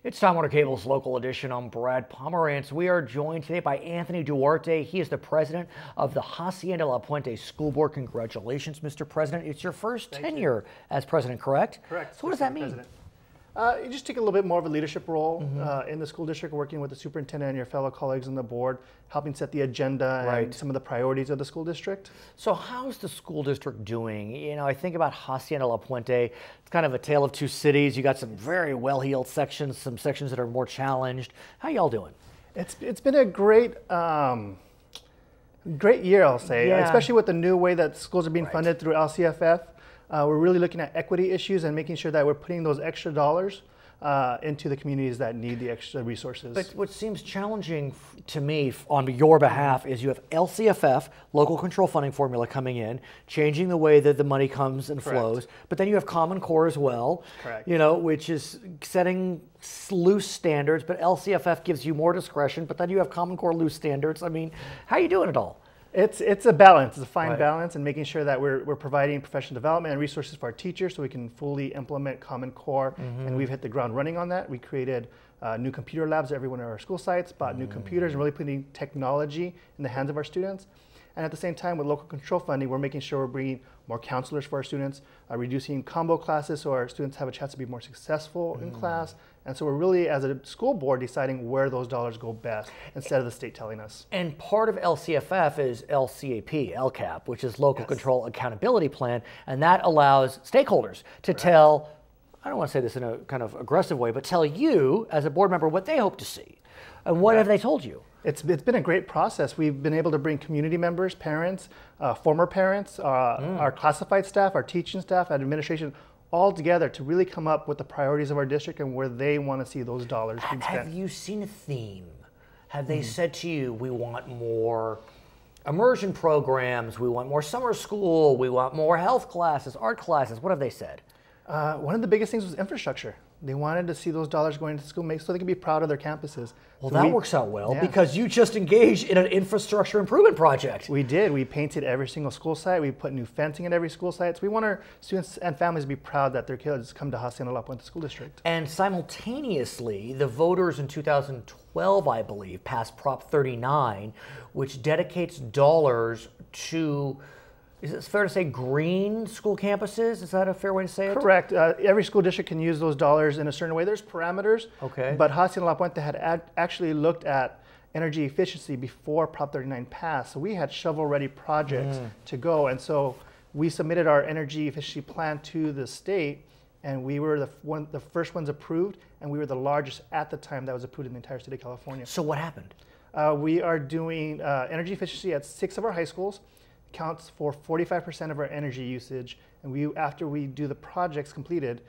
It's Time Warner Cable's local edition. I'm Brad Pomerance. We are joined today by Anthony Duarte. He is the president of the Hacienda La Puente School Board. Congratulations, Mr. President. It's your first tenure as president, correct? Correct. So what does that mean? President. You just take a little bit more of a leadership role in the school district, working with the superintendent and your fellow colleagues on the board, helping set the agenda and some of the priorities of the school district. So how's the school district doing? You know, I think about Hacienda La Puente. It's kind of a tale of two cities. You got some very well-heeled sections, some sections that are more challenged. How y'all doing? It's been a great great year, I'll say, especially with the new way that schools are being funded through LCFF. We're really looking at equity issues and making sure that we're putting those extra dollars into the communities that need the extra resources. But what seems challenging to me on your behalf is you have LCFF, local control funding formula, coming in, changing the way that the money comes and flows. But then you have Common Core as well, you know, which is setting loose standards. But LCFF gives you more discretion. But then you have Common Core loose standards. I mean, how are you doing it all? It's a balance. It's a fine balance, and making sure that we're providing professional development and resources for our teachers so we can fully implement Common Core. And we've hit the ground running on that. We created new computer labs at every one of our school sites, bought new computers, and really putting technology in the hands of our students. And at the same time, with local control funding, we're making sure we're bringing more counselors for our students, reducing combo classes so our students have a chance to be more successful in class. And so we're really, as a school board, deciding where those dollars go best instead of the state telling us. And part of LCFF is LCAP, LCAP, which is Local Control Accountability Plan, and that allows stakeholders to tell, I don't want to say this in a kind of aggressive way, but tell you as a board member what they hope to see. And what have they told you? It's been a great process. We've been able to bring community members, parents, former parents, our classified staff, our teaching staff, and administration all together to really come up with the priorities of our district and where they want to see those dollars being spent. Have you seen a theme? Have they said to you, we want more immersion programs, we want more summer school, we want more health classes, art classes? What have they said? One of the biggest things was infrastructure. They wanted to see those dollars going into school so they can be proud of their campuses. Well, so that works out well because you just engaged in an infrastructure improvement project. We did. We painted every single school site. We put new fencing at every school site. So we want our students and families to be proud that their kids come to Hacienda La Puente School District. And simultaneously, the voters in 2012, I believe, passed Prop 39, which dedicates dollars to, is it fair to say, green school campuses? Is that a fair way to say it? Correct. Every school district can use those dollars in a certain way. There's parameters. But Hacienda La Puente had actually looked at energy efficiency before Prop 39 passed. So we had shovel-ready projects to go. And so we submitted our energy efficiency plan to the state, and we were the first ones approved, and we were the largest at the time that was approved in the entire state of California. So what happened? We are doing energy efficiency at 6 of our high schools. Counts for 45% of our energy usage, and after we do the projects completed,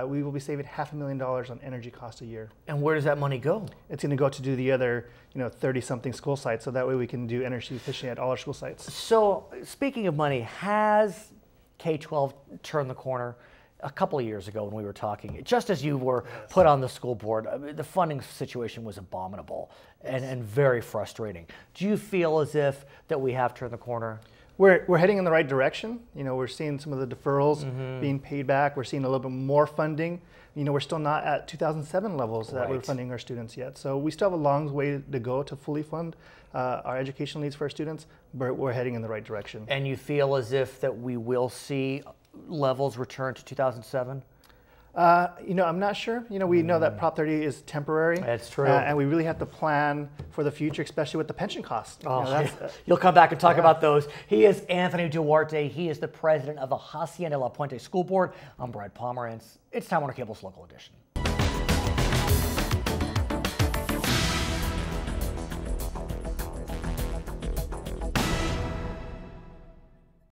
we will be saving $500,000 on energy costs a year. And where does that money go? It's going to go to do the other, 30-something school sites, so that way we can do energy efficiency at all our school sites. So, speaking of money, has K-12 turned the corner? A couple of years ago when we were talking, just as you were put on the school board, the funding situation was abominable and very frustrating. Do you feel as if that we have turned the corner? We're heading in the right direction. We're seeing some of the deferrals being paid back. We're seeing a little bit more funding. We're still not at 2007 levels that we're funding our students yet. So we still have a long way to go to fully fund our educational needs for our students, but we're heading in the right direction. And you feel as if that we will see levels return to 2007? I'm not sure. We know that Prop 30 is temporary. That's true. And we really have to plan for the future, especially with the pension costs. You'll come back and talk about those. He is Anthony Duarte. He is the president of the Hacienda La Puente School Board. I'm Brad Pomerance. It's Time Warner Cable's local edition.